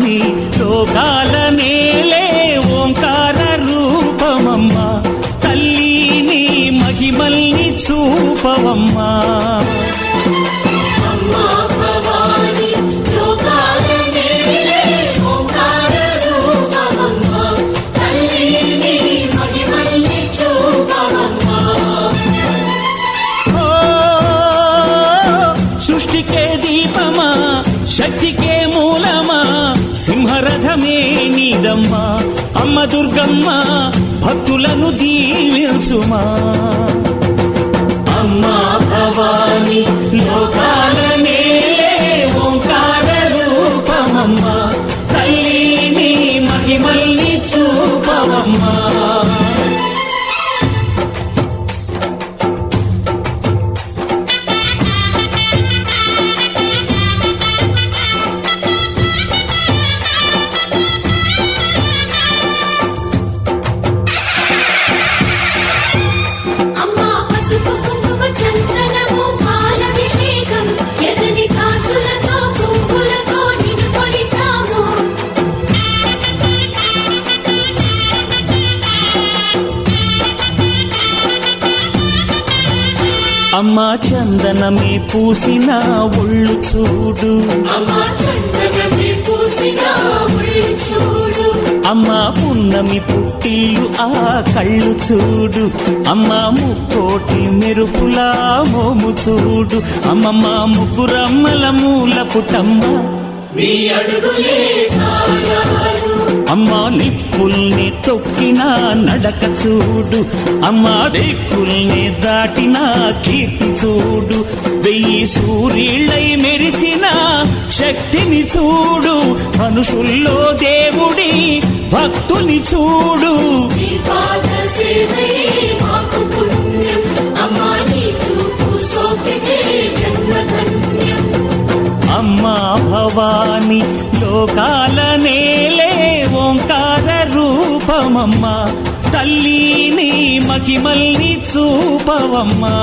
భవాని లోకాల నేలే ఓంకార రూపమమ్మా తల్లి నీ మహిమల్ని చూపవమ్మా సృష్టికే దీపమా శక్తికే మూలమా సింహరథమే నీదమ్మా అమ్మ దుర్గమ్మ భక్తులను దీవించుమా అమ్మా భవాని లోకాల నేలే ఓంకార రూపమమ్మా తల్లి నీ మహిమల్ని చూపవమ్మా అమ్మా చందనమే పూసిన ఒళ్ళు చూడు అమ్మా పున్నమి పుట్టిల్లు ఆ కళ్ళు చూడు అమ్మా ముక్కోటి మెరుపులా మోము చూడు అమ్మమ్మ ముగ్గురమ్మల మూల పుటమ్మ అమ్మా నిప్పుల్ని తొక్కిన నడక చూడు అమ్మా దిక్కుల్ని దాటిన కీర్తి చూడు 1000 సూర్యుళ్ళై మెరిసిన శక్తిని చూడు మనుషుల్లో దేవుడి భక్తుని చూడు అమ్మా భవాని లోకాల నేలే ఓంకార రూపమమ్మా తల్లి నీ మహిమల్ని చూపవమ్మా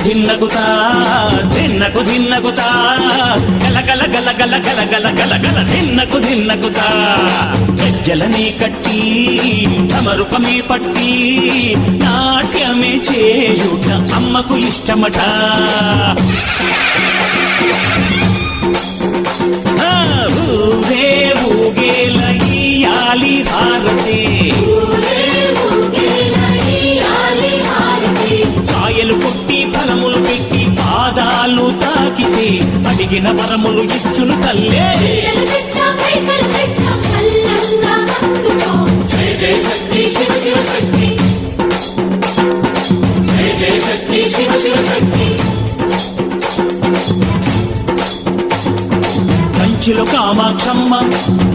ధిన్నకుతా ధిన్నకు ధిన్నకుతా గల గల గల గల గల గల గల గల ధిన్నకుతా గజ్జలనే కట్టి తమరుపమే పట్టి నాట్యమే చేయుట అమ్మకు ఇష్టమట ఊరే ఊగేల ఇయ్యాలి హారతే కాయలు కొట్టి ఫలములు పెట్టి పాదాలు తాకితే అడిగిన వరములు ఇచ్చును తల్లే జయ జయ శక్తి శివ శివ శక్తి జయ జయ శక్తి శివ శివ శక్తి కంచిలో కామాక్షమ్మ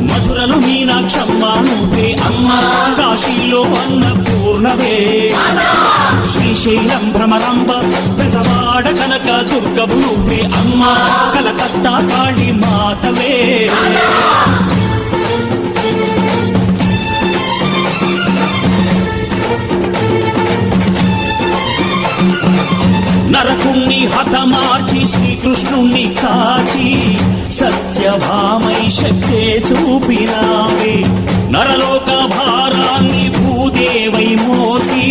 మధురలో మీనాక్షమ్మ నువ్వే అమ్మ కాశీలో అన్నపూర్ణవే శ్రీశైలం భ్రమరంబ పెసవాడ కనక దుర్గవు నువ్వే అమ్మ కలకత్తా కాళీ మాతవే నరకుణ్ణి హతమార్చి శ్రీకృష్ణుణ్ణి కాచి సత్యభామై శక్తే చూపినావే నరలోక భారాన్ని భూదేవై మోసి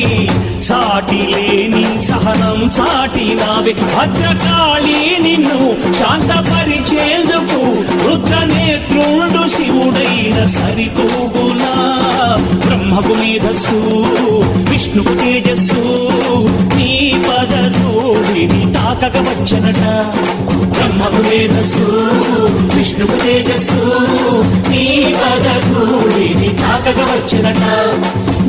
సాటి లేని సహనం చాటినావే భద్రకాళి నిన్ను శాంతపరిచేందుకు రుద్రనేత్రుండు శివుడైన సరితూగునా బ్రహ్మకు మేధస్సు విష్ణుకు తేజస్సు నీ పదధూళిని తాకక తాకగ వచ్చనట. బ్రహ్మకు మేధస్సు విష్ణుకు తేజస్సు నీ పదధూళిని తాకగ వచ్చనట.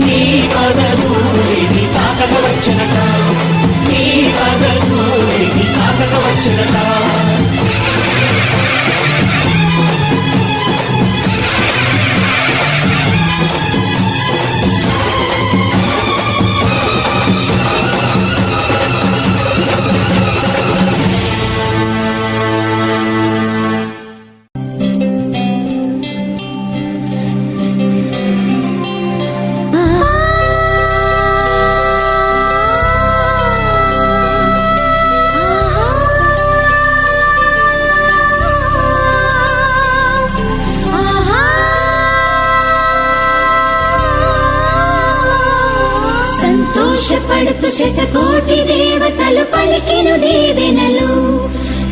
నీ పదధూళిని తాకగ వచ్చనట. నీ పదధూళిని తాకగ వచ్చనట. సంతోషపడుతూ శతకోటి దేవతలు పలికిను దీవెనలు.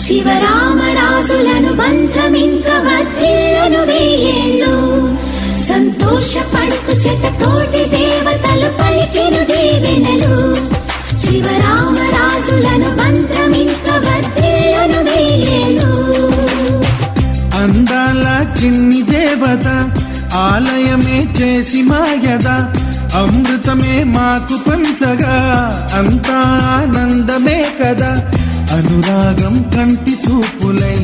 శివరామరాజులను బంధమింక వర్ధిల్లును వెయ్యేళ్ళు. సంతోషపడుతూ శతకోటి దేవతలు పలికిను దీవెనలు. శివరామరాజులను బంధమింక వర్ధిల్లును వెయ్యేళ్ళు. అందాల చిన్ని దేవత ఆలయమే చేసి మాయద. అమృతమే మాకు పంచగా అంతా ఆనందమే కదా. అనురాగం కంటి చూపులై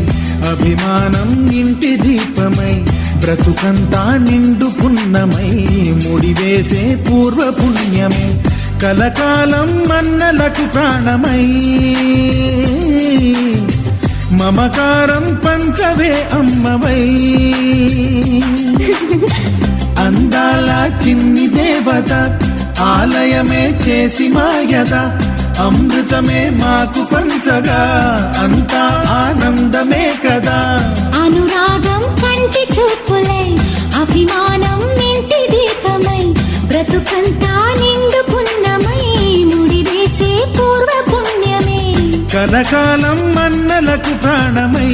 అభిమానం ఇంటి దీపమై బ్రతుకంతా నిండు పున్నమై ముడివేసే పూర్వ పుణ్యమే కలకాలం మన్నలకు ప్రాణమై. మమకారం పంచవే అమ్మవై. అందాల చిన్ని దేవత ఆలయమే చేసి మాయద. అమృతమే మాకు పంచగా అంతా ఆనందమే కదా. అనురాగం కంటి చూపులై అభిమానం ఇంటి దీపమై బ్రతుకంతా నిండు పున్నమై ముడివేసే పూర్వ పుణ్యమే కలకాలం మన్నలకు ప్రాణమై.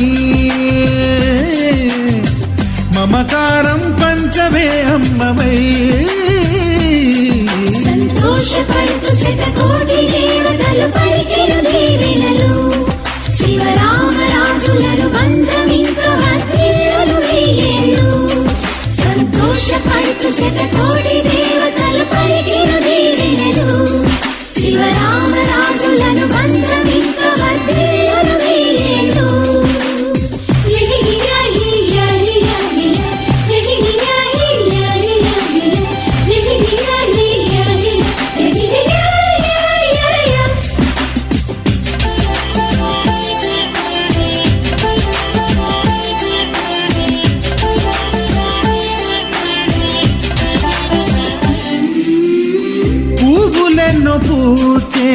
మమకారం పంచవే అమ్మవై. సంతోషపడుతూ శతకోటి దేవతలు పలికిను దీవెనలు. శివరామరాజులను బంధమింక వర్ధిల్లును వెయ్యేళ్ళు. సంతోషపడుతూ శతకోటి దేవతలు పలికిను దీవెనలు. శివరామరాజులను బంధమింక వర్ధిల్లును వెయ్యేళ్ళు. పువ్వులెన్నో పూచే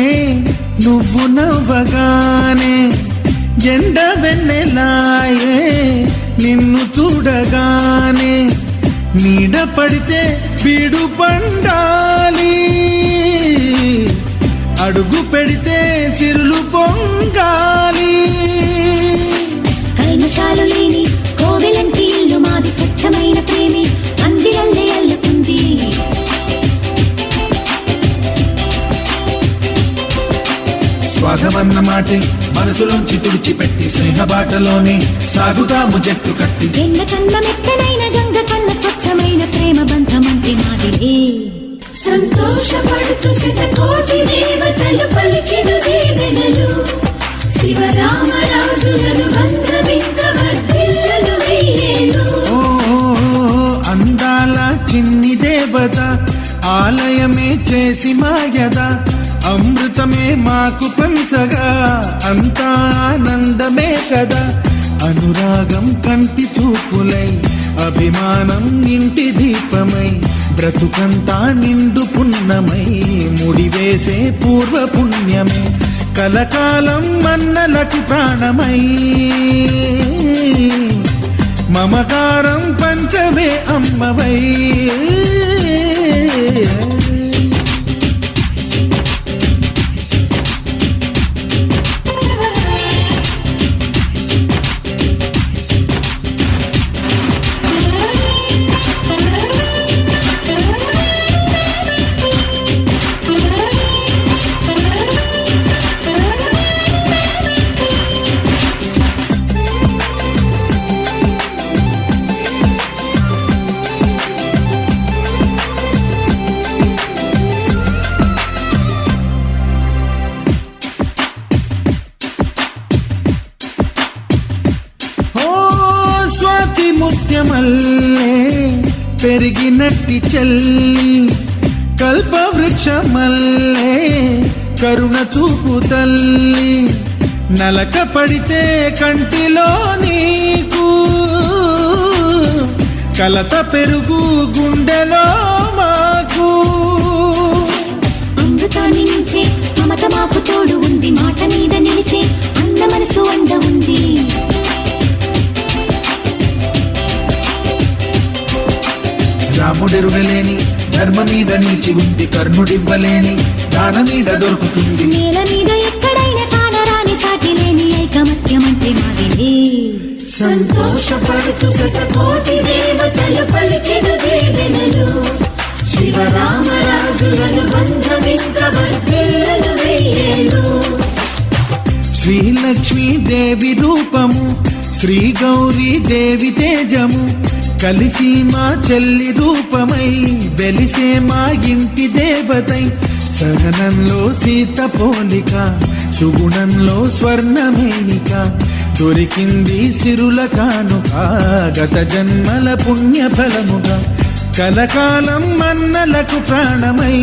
నువ్వు నవ్వగానే ఎండ వెన్నెలాయే నిన్ను చూడగానే. నీడ పడితే బీడు పండాలి అడుగు పెడితే చిరులు పొంగాలి. కల్మషాలు లేని కోవెలంటి ఇల్లు మాది. స్వచ్ఛమైన ప్రేమి అందిరల్లే అల్లుతుంది. స్వాగమన్న మాటే మనసులోంచి తుడిచిపెట్టి స్నేహబాటలోనే సాగుదాము జట్టు కట్టి. ఎన్న కన్న మెత్తనైన గంగ కన్న స్వచ్ఛమైన ప్రేమ బంధమంటే మాదిలే. సంతోషపడుతూ శతకోటి దేవతలు పలికిను దీవెనలు. శివరామరాజులను బంధమింక వర్ధిల్లును వెయ్యేళ్ళు. అందాల చిన్ని దేవత ఆలయమే చేసి మాయద. అమృతమే మాకు పంచగా అంతా ఆనందమే కదా. అనురాగం కంటి చూపులై అభిమానం ఇంటి దీపమై బ్రతుకంతా నిండు పున్నమై ముడివేసే పూర్వ పుణ్యమే కలకాలం మన్నలకు ప్రాణమై. మమకారం పంచవే అమ్మవై. పెరిగినట్టి చెల్లి కల్పవృక్షమల్లే కరుణ చూపు తల్లి నలక పడితే కంటిలో నీకు కలత పెరుగు గుండెలో మాకు అమృతాన్ని నుంచే మమత మాకు తోడు ఉంది మాట మీద నిలిచే అన్న మనసు అండ ఉంది రాముడెరుగలేని ధర్మ మీద నిలిచి ఉంది కర్ణుడివ్వలేని దాన మీద దొరుకుతుంది నేల మీద ఎక్కడైనా కానరాని సాటి లేని ఐకమత్యమంటే మాదిలే సంతోషపడుతూ శతకోటి దేవతలు పలికిన దీవెనలు శివరామరాజులను బంధమింక వర్ధిల్లును వెయ్యేళ్ళు శ్రీలక్ష్మీ దేవి రూపము శ్రీ గౌరీ దేవి తేజము కలిసి మా చెల్లి రూపమై వెలిసే మా ఇంటి దేవతై సహనంలో సీత పోలిక సుగుణంలో స్వర్ణమేనిక దొరికింది సిరుల కానుక గత జన్మల పుణ్య ఫలముగా కలకాలం మన్నలకు ప్రాణమై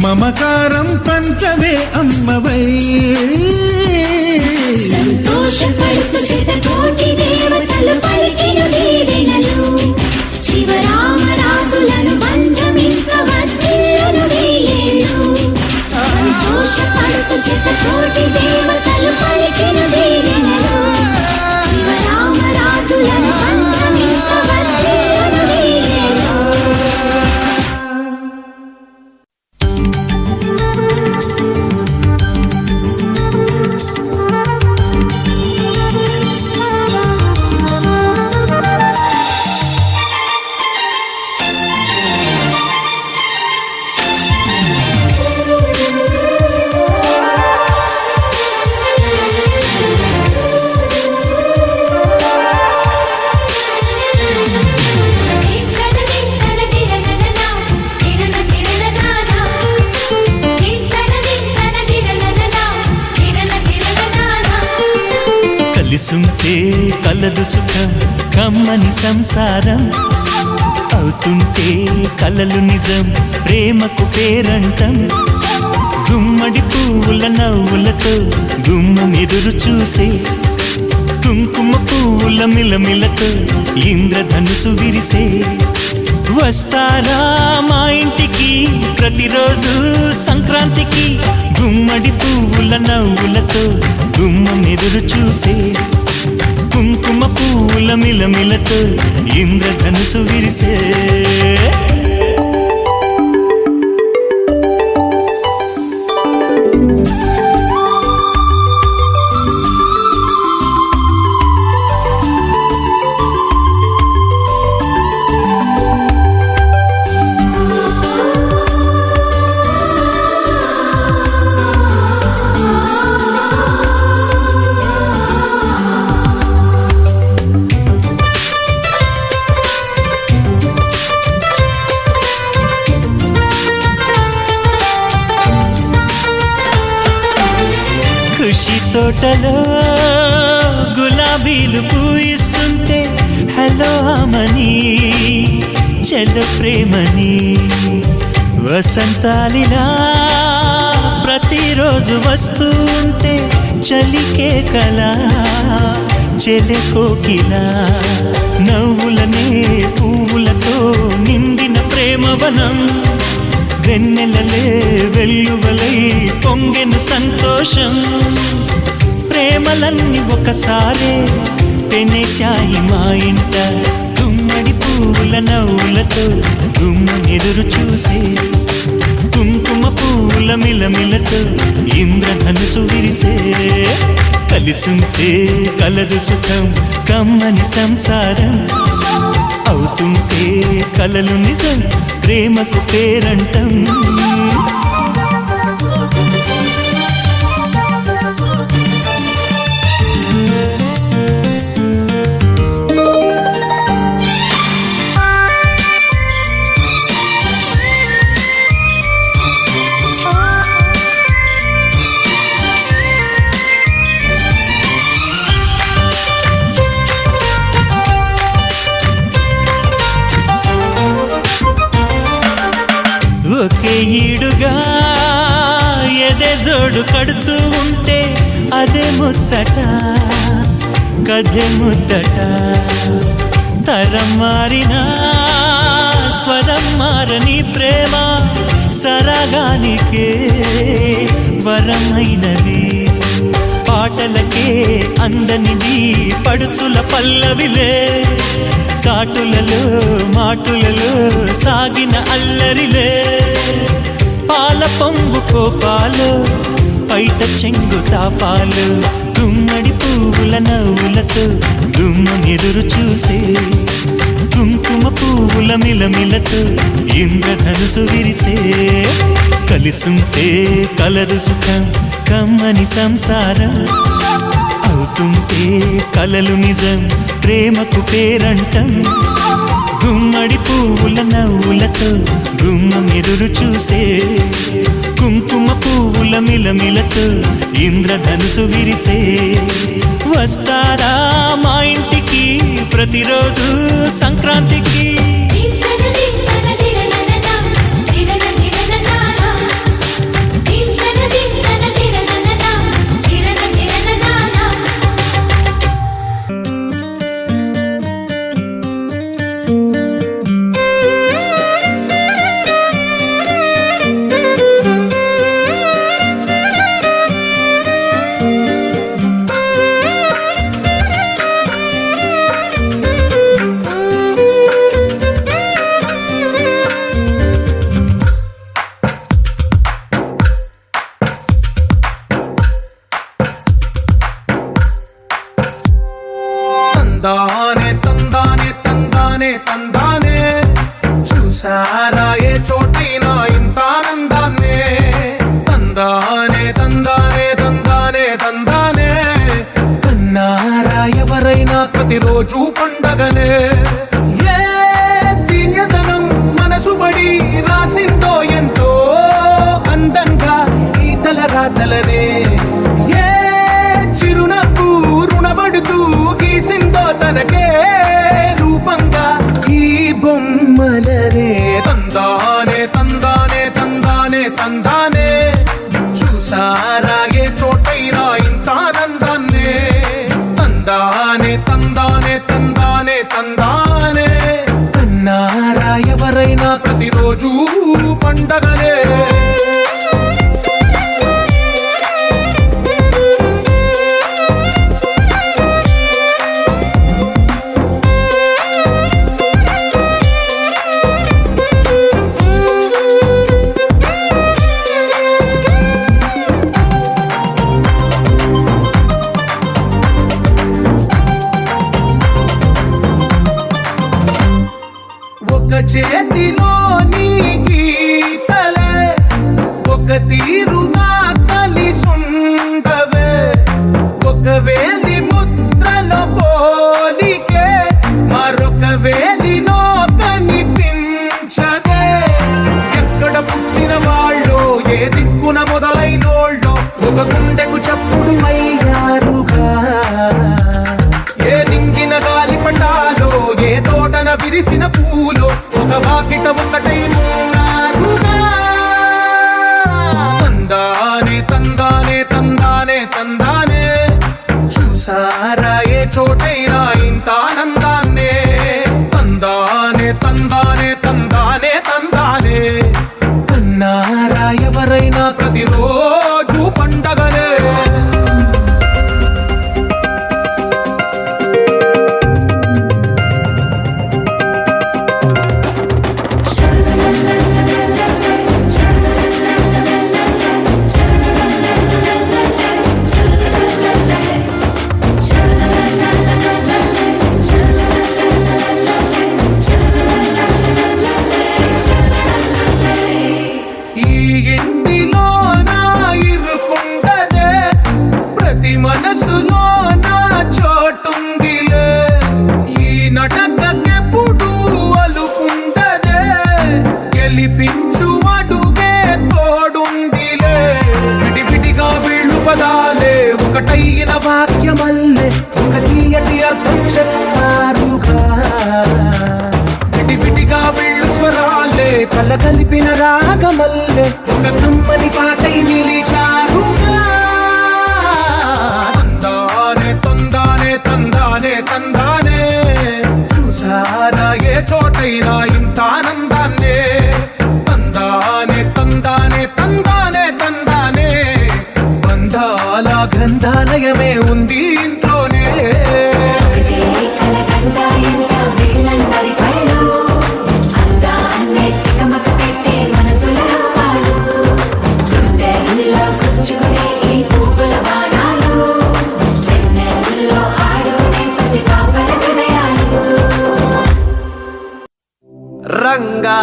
మమకారం పంచవే అమ్మవై సంతోషపడుతూ శతకోటి దేవతలు పలికిన దీవెనలు శివరామరాజులను బంధమింక వర్ధిల్లును వెయ్యేళ్ళు సంతోషపడుతూ శతకోటి దేవతలు పలికిన దీవెనలు శివరామరాజులను బంధమింక వర్ధిల్లును వెయ్యేళ్ళు కలిసుంటే కలదు సుఖం కమ్మని సంసారం అవుతుంటే కలలు నిజం ప్రేమకు పేరంటం గుమ్మడి పువ్వుల నవ్వులతో గుమ్మం ఎదురు చూసే కుంకుమ పువ్వుల మిలమిలతో ఇంద్రధనుసు విరిసే వస్తారా మా ఇంటికి ప్రతిరోజు సంక్రాంతికి గుమ్మడి పువ్వుల నవ్వులతో గుమ్మం ఎదురు చూసే కుంకుమ పువ్వుల మిలమిలతో ఇంద్రధనుసు విరిసే ఖుషి తోటలో గులాబీలు పూయిస్తుంటే హలో అమని చెల్ల ప్రేమని వసంతాలిలా ప్రతిరోజు వస్తూ ఉంటే చలికే కలా చెలె కోకిలా నవ్వులనే పువ్వులతో నిండిన ప్రేమవనం వెన్నెలలే వెల్లువలై పొంగెను సంతోషం ప్రేమలన్నీ ఒకసారే పెనేశాయి మా ఇంట గుమ్మడి పువ్వుల నవ్వులతో గుమ్మం ఎదురు చూసే కుంకుమ పువ్వుల మిలమిలతో ఇంద్రధనుసు విరిసే కలిసుంటే కలదు సుఖం కమ్మని సంసారం అవుతుంటే కలలు నిజం ప్రేమకు పేరంటం పడుతూ ఉంటే అదే ముచ్చట కథే ముద్దట తరం మారినా స్వరం మారని ప్రేమ సరగానికే వరమైనది పాటలకే అందనిది పడుచుల పల్లవిలే చాటులలో మాటులలో సాగిన అల్లరిలే పాల పొంగు కోపాలు పైట చెంగు తాపాలు గుమ్మడి పువ్వుల నవ్వులతో గుమ్మనెదురు చూసే కుంకుమ పువ్వుల మిలమిలతో ఇంద్రధనుసు విరిసే కలిసుంటే కలదు సుఖం కమ్మని సంసారం అవుతుంటే కలలు నిజం ప్రేమకు పేరంటం గుమ్మడి పువ్వుల నవ్వులతో గుమ్మం ఎదురు చూసే కుంకుమ పువ్వుల మిలమిలతో ఇంద్రధనుసు విరిసే వస్తారా మా ఇంటికి ప్రతిరోజు సంక్రాంతికి తందానే తందానే తందానే తందానే చూసారా ఏ చోటైనా ఇంత ఆనందాన్నే తందానే తందానే తందానే తందానే కన్నారా ఎవరైనా ప్రతిరోజు పండగనే ఏ తీయదనం మనసు పడి రాసిందో ఎంతో అందంగా ఈ తలరాతలనే ఏ చిరునవ్వు రుణపడుతూ గీసిందో తనకే రూపంగా ఈ బొమ్మలనే తందానే తందానే తందానే తందానే చూసారా ఏ చోటైనా ఇంత ఆనందాన్నే తందానే తందానే తందానే తందానే కన్నారా ఎవరైనా ప్రతిరోజు పండగనే ఒక చేతిలో నీ గీతలే ఒక తీరుగా కలిసుండవే ఒక వేలి ముద్రల పోలికే మరొక వేలిలో కనిపించదే ఎక్కడ పుట్టిన వాళ్ళో ఏ దిక్కున మొదలైనోళ్ళో ఒక గుండెకు చప్పుడు అయ్యారుగా ఏ నింగిన గాలి పటాలో ఏ తోటన విరిసిన పూలో ఒక వాకిట ఒకటై ఉన్నారుగా తందానే తందానే తందానే తందానే చూసారా ఏ చోటైనా ఇంత ఆనందాన్నే తందానే తందానే తందానే తందానే కన్నారా ఎవరైనా ప్రతిరోజు పండగనే మనసులో నా చోటుందిలే ఈ నటకెప్పుడు అలుకుంటదే గెలిపించు అడుగే తోడుందిలే విడివిడిగా వీళ్ళు పదాలే ఒకటైన వాక్యమల్లే ఒక తీయటి అర్థం చెప్పారుగా విడివిడిగా వీళ్ళు స్వరాలే కల కలిపిన రాగమల్లే ఒక కమ్మని పాటై నిలిచారుగా చోటైనా ఇంత ఆనందాన్నే తందానే తందానే తందానే తందానే బంధాల గ్రంథాలయమే ఉంది ఇంట్లోనే ఒకటే కలగంట ఎంత వీళ్ళందరి కళ్ళు అందాన్నే తికమక పెట్టే మనసులో పాడు గుండెల్లో గుచ్చుకునే ఈ పువ్వుల బాణాలు వెన్నెల్లో ఆడుకునే పసిపాపల హృదయాలు రంగా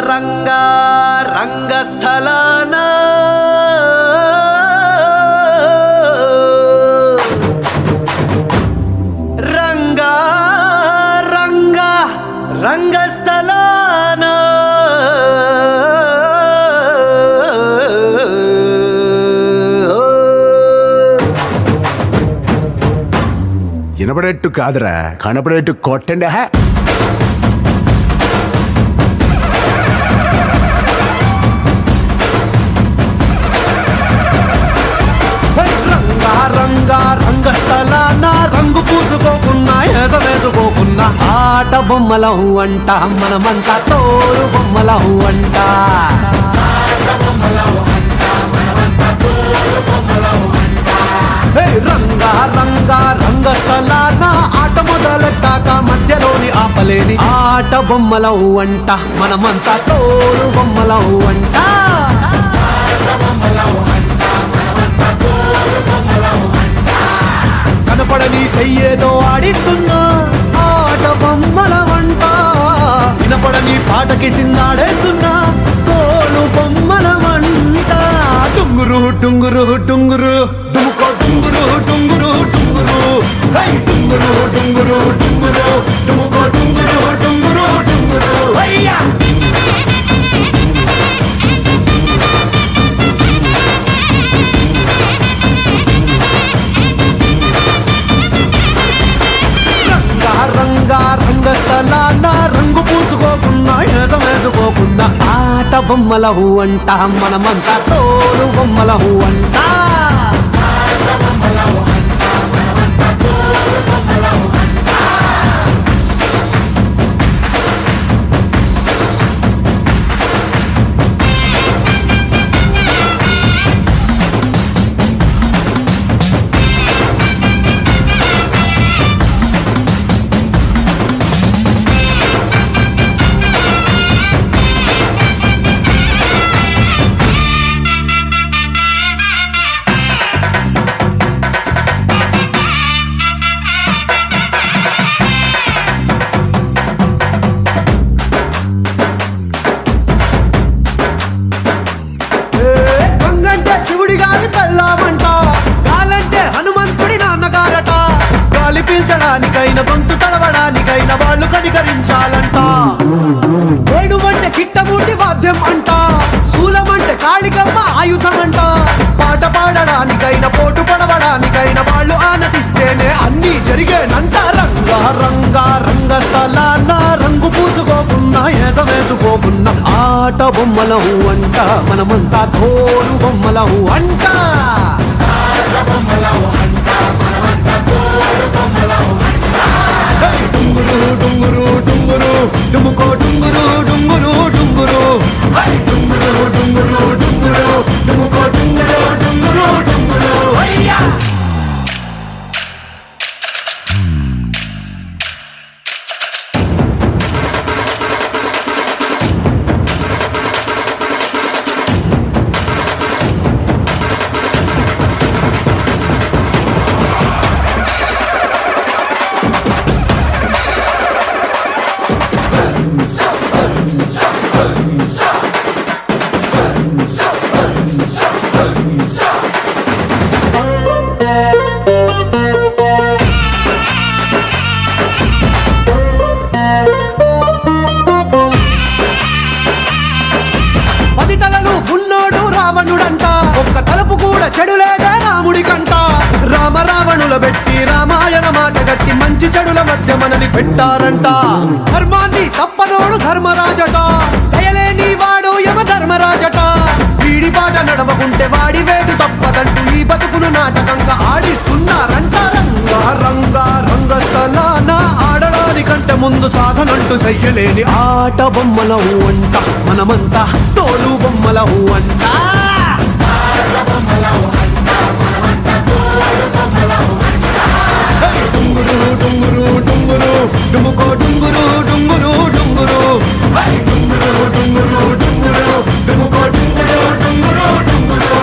రంగా రంగస్థలాన రంగా రంగా రంగస్థలాన వినపడేట్టు కాదురా కనపడేట్టు కొట్టండి హే రంగా రంగా రంగస్థలాన రంగు పూసుకోకున్నా వేసుకోకున్నా ఆట బొమ్మలహు అంట మనమంతా తోడు బొమ్మలహు అంట రంగా రంగా రంగస్థలాన ఆట మొదలెట్టాక మధ్యలోని ఆపలేని ఆట బొమ్మలహు అంట మనమంతా తోడు బొమ్మలహు అంట కనపడని చెయ్యేదో ఆడిస్తున్నా ఆట బొమ్మల వంట వినపడని పాటకి సిందాడేస్తున్నా తోలు బొమ్మల వంట టుంగురు టుంగురు టుంగురు డుముకో టుంగురు టుంగురు టుంగురు హై టుంగురు టుంగురు టుంగురు డుముకో టుంగురు టుంగురు టుంగురు హయ్యా రంగా రంగస్థలాన రంగు పూసుకోకున్నా వేసుకోకున్నా ఆట బొమ్మలహు అంట మనమంతా తోడు బొమ్మలహు అంట గంగంటే శివుడి గారి పెళ్ళామంట గాలంటే హనుమంతుడి నాన్నగారట గాలి పీల్చడానికైనా గొంతు తడవడానికైనా వాళ్ళు కనికరించాలంట ఏడువంటే కిట్టముండి వాద్యం అంట శూలమంటే కాళికమ్మ ఆయుధం అంట పాట పాడడానికైనా పోటు పడవడానికైనా వాళ్ళు ఆనతిస్తేనే అన్ని జరిగేనంట రంగా రంగా రంగస్థలాన రంగు పూసుకోకున్నా వేసుకోకున్నా ఆట బొమ్మలహు అంట మనమంతా తోడు బొమ్మలహు అంట డుంగురు డుంగురు డుంగురు డుముకో డుంగురు డుంగురు డుంగురు హై డుంగురు డుంగురు డుంగురు డుముకో డుంగురు డుంగురు డుంగురు హయ్యా పెట్టి రామాయణ మాట గట్టి మంచి చెడుల మధ్య మనని పెట్టారంట. ధర్మాన్ని తప్పనోడు ధర్మరాజట, దయలేని వాడు యమ ధర్మరాజట. వీడి బాట నడవకుంటే వాడి వేటు తప్పదంటూ ఈ బతుకును నాటకంగా ఆడిస్తున్నారంట. రంగా రంగా రంగస్థలాన ఆడడానికంటే ముందు సాధనంటూ చెయ్యలేని ఆట బొమ్మలవు అంట మనమంతా తోలు బొమ్మలవు అంట డుంగురు డుంగురు డుంగురు డుముకో డుంగురు డుంగురు డుంగురు డుంగురు డుంగురు డుంగురు డుముకో డుంగురు డుంగురు డుంగురు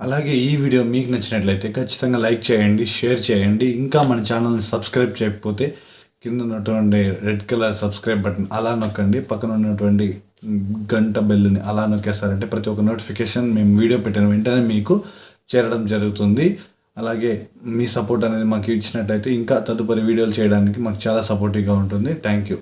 అలాగే ఈ వీడియో మీకు నచ్చినట్లయితే ఖచ్చితంగా లైక్ చేయండి, షేర్ చేయండి. ఇంకా మన ఛానల్ని సబ్స్క్రైబ్ చేయకపోతే కింద ఉన్నటువంటి రెడ్ కలర్ సబ్స్క్రైబ్ బటన్ అలా నొక్కండి. పక్కన ఉన్నటువంటి గంట బెల్ని అలా నొక్కేస్తారంటే ప్రతి ఒక్క నోటిఫికేషన్ మేము వీడియో పెట్టిన వెంటనే మీకు చేరడం జరుగుతుంది. అలాగే మీ సపోర్ట్ అనేది మాకు ఇచ్చినట్లయితే ఇంకా తదుపరి వీడియోలు చేయడానికి మాకు చాలా సపోర్టివ్గా ఉంటుంది. Thank you.